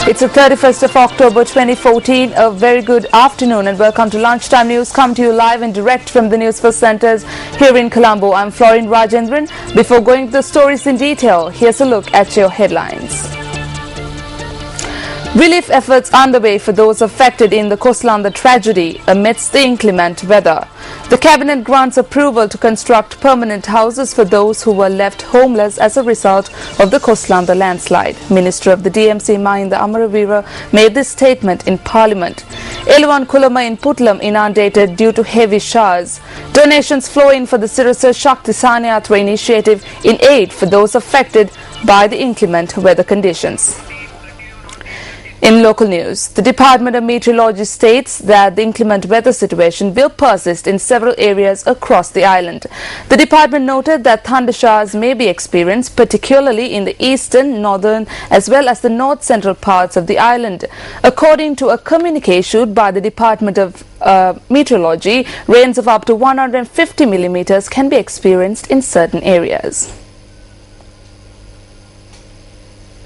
It's the 31st of October 2014. A very good afternoon and welcome to Lunchtime News, come to you live and direct from the Newsfirst centers here in Colombo. I'm Florine Rajendran. Before going to the stories in detail, here's a look at your headlines. Relief efforts underway for those affected in the Lanka tragedy amidst the inclement weather. The cabinet grants approval to construct permanent houses for those who were left homeless as a result of the Lanka landslide. Minister of the DMC Mahinda Amaravira made this statement in Parliament. Eluwan Kulama in Putlam inundated due to heavy showers. Donations flow in for the Sirasa Shakti Sanyatra initiative in aid for those affected by the inclement weather conditions. In local news, the Department of Meteorology states that the inclement weather situation will persist in several areas across the island. The department noted that thunder showers may be experienced, particularly in the eastern, northern as well as the north-central parts of the island. According to a communique issued by the Department of Meteorology, rains of up to 150 millimeters can be experienced in certain areas.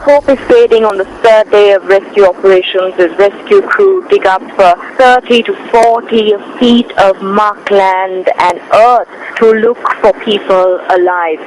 Hope is fading on the third day of rescue operations as rescue crew dig up 30 to 40 feet of markland and earth to look for people alive.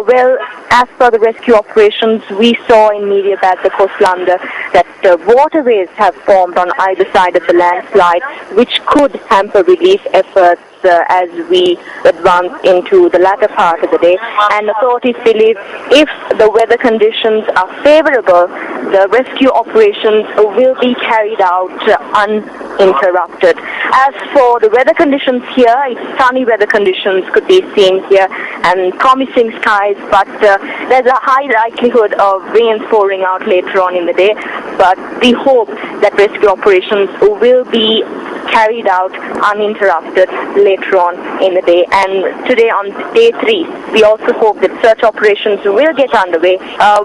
Well, as per the rescue operations, we saw in media that the Lanka that waterways have formed on either side of the landslide, which could hamper relief efforts as we advance into the latter part of the day, and authorities believe if the weather conditions are favorable, the rescue operations will be carried out uninterrupted. As for the weather conditions here, sunny weather conditions could be seen here and promising skies, but there's a high likelihood of rain pouring out later on in the day, but we hope that rescue operations will be carried out uninterrupted later on in the day. And today on day 3, we also hope that search operations will get underway.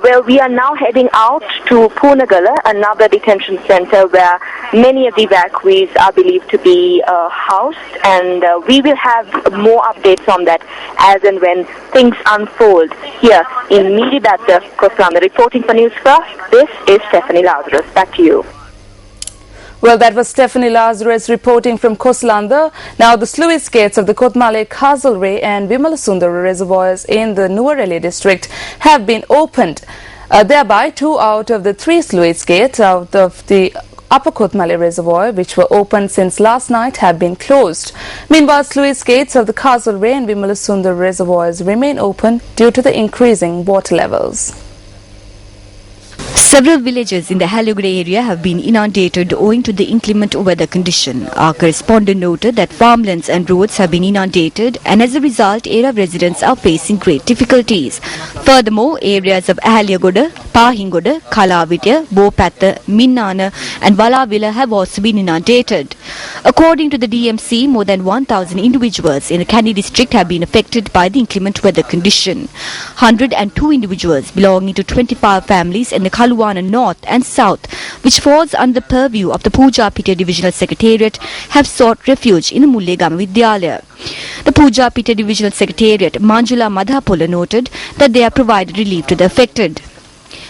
Well, we are now heading out to Punagala, another detention center where many of the evacuees are believed to be housed, and we will have more updates on that as and when things unfold here in Midibata, Lanka. Reporting for Newsfirst, this is Stephanie Lazarus. Back to you. Well, that was Stephanie Lazarus reporting from Lanka. Now, the sluice gates of the Kotmale, Kazalre and Vimalasundara reservoirs in the Nuwara district have been opened. Thereby, 2 out of the 3 sluice gates out of the Upper Kotmale reservoir, which were open since last night, have been closed. Meanwhile, sluice gates of the Kazalre and Vimalasundara reservoirs remain open due to the increasing water levels. Several villages in the Halugre area have been inundated owing to the inclement weather condition. Our correspondent noted that farmlands and roads have been inundated, and as a result, area residents are facing great difficulties. Furthermore, areas of Ahaliyagoda, Pahingoda, Kalawitya, Bopatha, Minnana and Walawila have also been inundated. According to the DMC, more than 1,000 individuals in the Kandy district have been affected by the inclement weather condition. 102 individuals belonging to 25 families in the Kaluwana North and South, which falls under the purview of the Puja Pita Divisional Secretariat, have sought refuge in the Mullegama Vidyalaya. The Puja Pita Divisional Secretariat, Manjula Madhapola, noted that they have provided relief to the affected.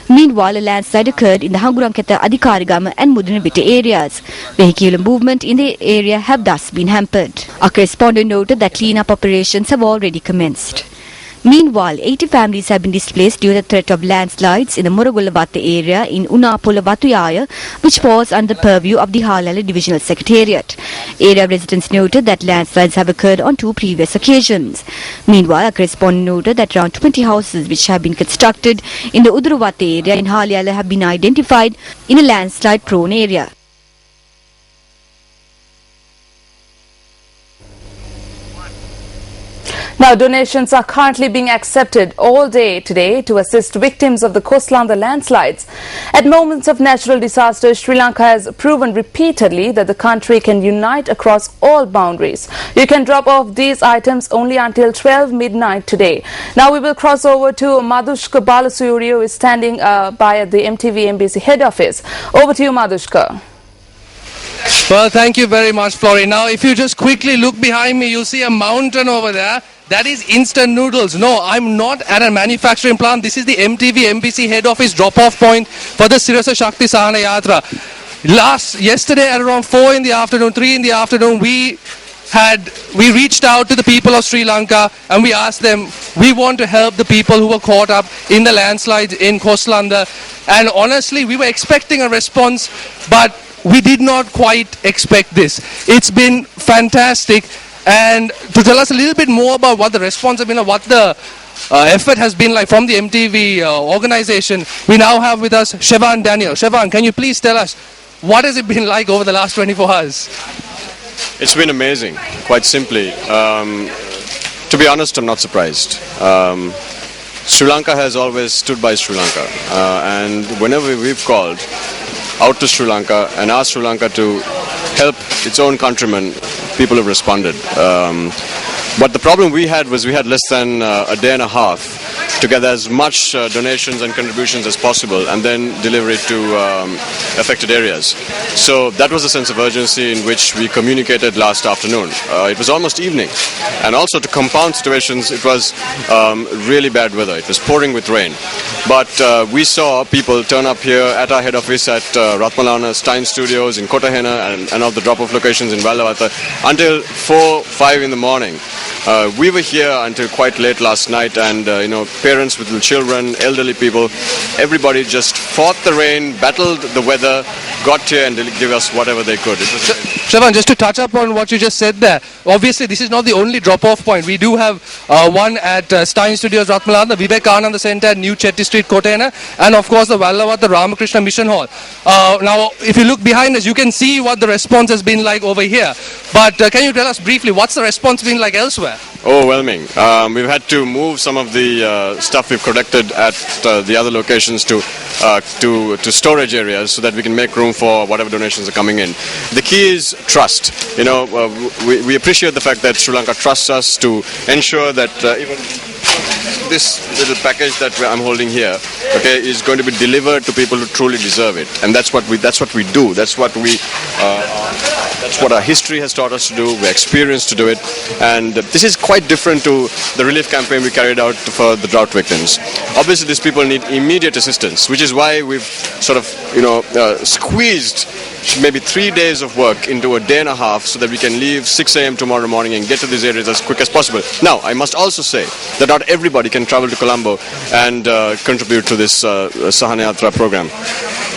Meanwhile, a landslide occurred in the Hanguranketa, Adhikarigama and Mudunavita areas. Vehicular movement in the area have thus been hampered. Our correspondent noted that clean-up operations have already commenced. Meanwhile, 80 families have been displaced due to the threat of landslides in the Murugulavatta area in Unapola Vatuyaya, which falls under the purview of the Halala Divisional Secretariat. Area residents noted that landslides have occurred on 2 previous occasions. Meanwhile, a correspondent noted that around 20 houses which have been constructed in the Uduravatta area in Halala have been identified in a landslide-prone area. Now, donations are currently being accepted all day today to assist victims of the Lanka landslides. At moments of natural disaster, Sri Lanka has proven repeatedly that the country can unite across all boundaries. You can drop off these items only until 12 midnight today. Now we will cross over to Madhushka Balasuriya, who is standing by at the MTV Embassy head office. Over to you, Madhushka. Well, thank you very much, Florian. Now, if you just quickly look behind me, you'll see a mountain over there. That is instant noodles. No, I'm not at a manufacturing plant. This is the MTV MBC head office drop-off point for the Sirasa Shakti Sahana Yatra. Yesterday at around 4 in the afternoon, 3 in the afternoon, we reached out to the people of Sri Lanka and we asked them, we want to help the people who were caught up in the landslides in Koslanda. And honestly, we were expecting a response, but we did not quite expect this. It's been fantastic. And to tell us a little bit more about what the response has been, or what the effort has been like from the MTV organization, we now have with us Shevan Daniel. Shevan, can you please tell us, what has it been like over the last 24 hours? It's been amazing, quite simply. To be honest, I'm not surprised. Sri Lanka has always stood by Sri Lanka. And whenever we've called out to Sri Lanka and asked Sri Lanka to help its own countrymen, people have responded. But the problem we had was we had less than a day and a half to gather as much donations and contributions as possible and then deliver it to affected areas. So that was a sense of urgency in which we communicated last afternoon. It was almost evening. And also to compound situations, it was really bad weather. It was pouring with rain. But we saw people turn up here at our head office at Ratmalana, Stein Studios in Kotahena and all the drop-off locations in Vallavata until 4, 5 in the morning. We were here until quite late last night, and parents with little children, elderly people, everybody just fought the rain, battled the weather, got here and give us whatever they could. Shevan, just to touch up on what you just said there, obviously this is not the only drop-off point. We do have one at Stein Studios Ratmalana, the Vivekananda Centre at New Chetty Street, Kotena, and of course the Vallavata Ramakrishna Mission Hall. Now, if you look behind us, you can see what the response has been like over here. But can you tell us briefly, what's the response been like elsewhere? Overwhelming. We've had to move some of the stuff we've collected at the other locations to storage areas so that we can make room for whatever donations are coming in. The key is trust. We appreciate the fact that Sri Lanka trusts us to ensure that even this little package that I'm holding here, okay, is going to be delivered to people who truly deserve it, and that's what we do. That's what our history has taught us to do. We're experienced to do it, and this is quite different to the relief campaign we carried out for the drought victims. Obviously, these people need immediate assistance, which is why we've sort of squeezed maybe 3 days of work into a day and a half so that we can leave 6 a.m. tomorrow morning and get to these areas as quick as possible. Now, I must also say that not everybody can travel to Colombo and contribute to this Sahana Yatra program.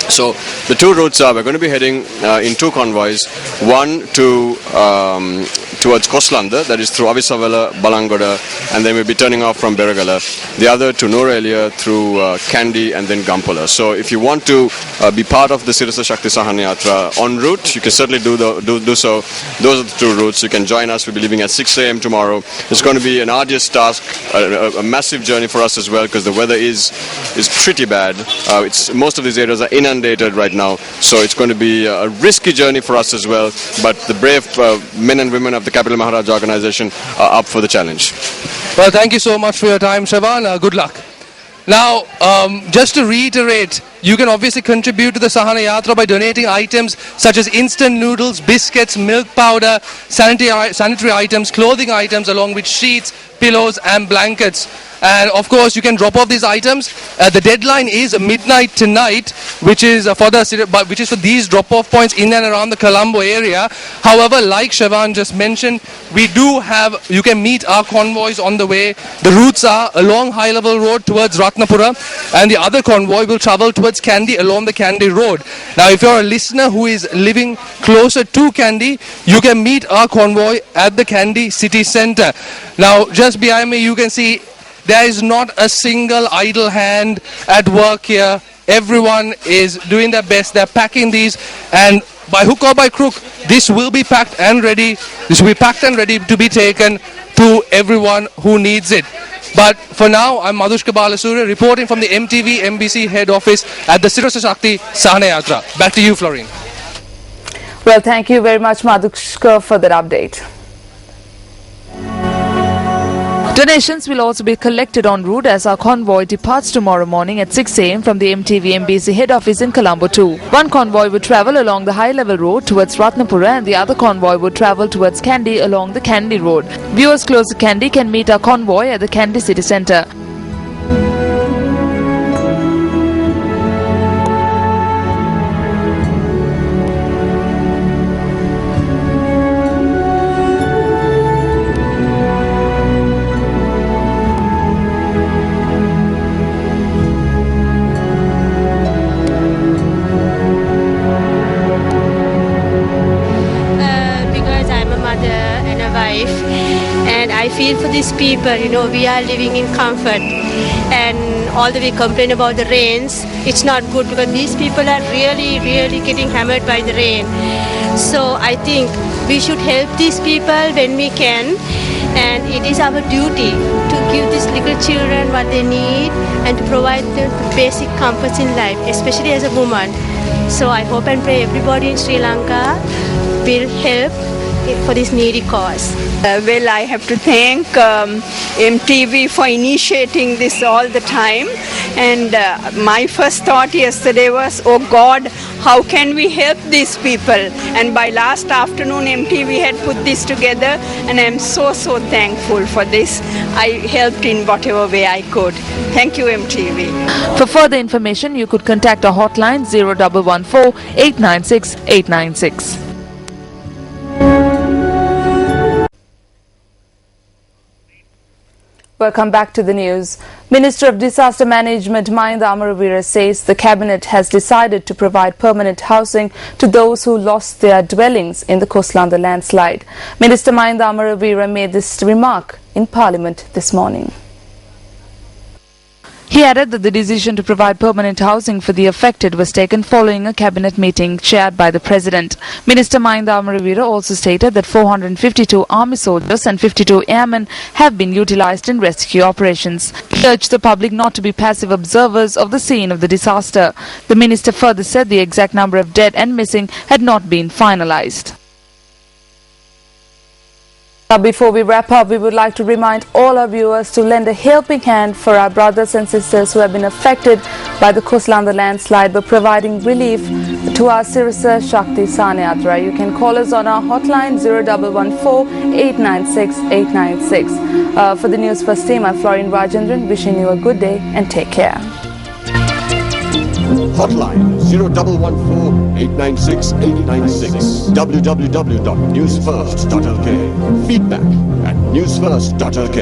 So the two routes are, we're going to be heading in two convoys, one towards Koslanda, that is through Avisavela, Balangoda, and then we'll be turning off from Beragala. The other to Norelia through Kandy and then Gampala. So if you want to be part of the Sirasa Shakti Sahana Yatra en route, you can certainly do so. Those are the two routes. You can join us. We'll be leaving at 6 a.m. tomorrow. It's going to be an arduous task, a massive journey for us as well, because the weather is pretty bad. Most of these areas are inundated right now, so it's going to be a risky journey for us as well, but the brave men and women of the Capital Maharaj organization are up for the challenge. Well, thank you so much for your time, Shevan. Good luck. Now, just to reiterate, you can obviously contribute to the Sahana Yatra by donating items such as instant noodles, biscuits, milk powder, sanitary items, clothing items, along with sheets, pillows and blankets. And of course, you can drop off these items. The deadline is midnight tonight, which is for these drop-off points in and around the Colombo area. However, like Shevan just mentioned, you can meet our convoys on the way. The routes are along High Level Road towards Ratnapura, and the other convoy will travel towards Kandy along the Kandy Road. Now, if you're a listener who is living closer to Kandy, you can meet our convoy at the Kandy city centre. Now, just behind me, you can see there is not a single idle hand at work here. Everyone is doing their best. They're packing these, and by hook or by crook, this will be packed and ready. This will be packed and ready to be taken to everyone who needs it. But for now, I'm Madhushka Balasura reporting from the MTV MBC head office at the Sirasa Shakti Sahana Yatra. Back to you, Florine. Well, thank you very much, Madhushka, for that update. Donations will also be collected en route as our convoy departs tomorrow morning at 6 a.m. from the MTV Embassy head office in Colombo too. One convoy would travel along the high-level road towards Ratnapura and the other convoy would travel towards Kandy along the Kandy road. Viewers close to Kandy can meet our convoy at the Kandy city centre. And I feel for these people, we are living in comfort, and although we complain about the rains, it's not good because these people are really getting hammered by the rain. So I think we should help these people when we can, and it is our duty to give these little children what they need and to provide them basic comforts in life, especially as a woman. So I hope and pray everybody in Sri Lanka will help for this needy cause. Well, I have to thank MTV for initiating this all the time, and my first thought yesterday was, oh God, how can we help these people? And by last afternoon MTV had put this together, and I'm so thankful for this. I helped in whatever way I could. Thank you, MTV. For further information you could contact our hotline 0114 896 896. Welcome back to the news. Minister of Disaster Management Mahinda Amaravira says the cabinet has decided to provide permanent housing to those who lost their dwellings in the Koslanda landslide. Minister Mahinda Amaravira made this remark in Parliament this morning. He added that the decision to provide permanent housing for the affected was taken following a cabinet meeting chaired by the President. Minister Mahinda Amaravira also stated that 452 army soldiers and 52 airmen have been utilized in rescue operations. He urged the public not to be passive observers of the scene of the disaster. The minister further said the exact number of dead and missing had not been finalized. Before we wrap up, we would like to remind all our viewers to lend a helping hand for our brothers and sisters who have been affected by the Koslanda landslide by providing relief to our Sirsa Shakti Sanayatra. You can call us on our hotline 0114 896 896. For the Newsfirst team, I'm Florine Rajendran, wishing you a good day and take care. Hotline 0114 896 896. www.newsfirst.lk. Feedback at newsfirst.lk.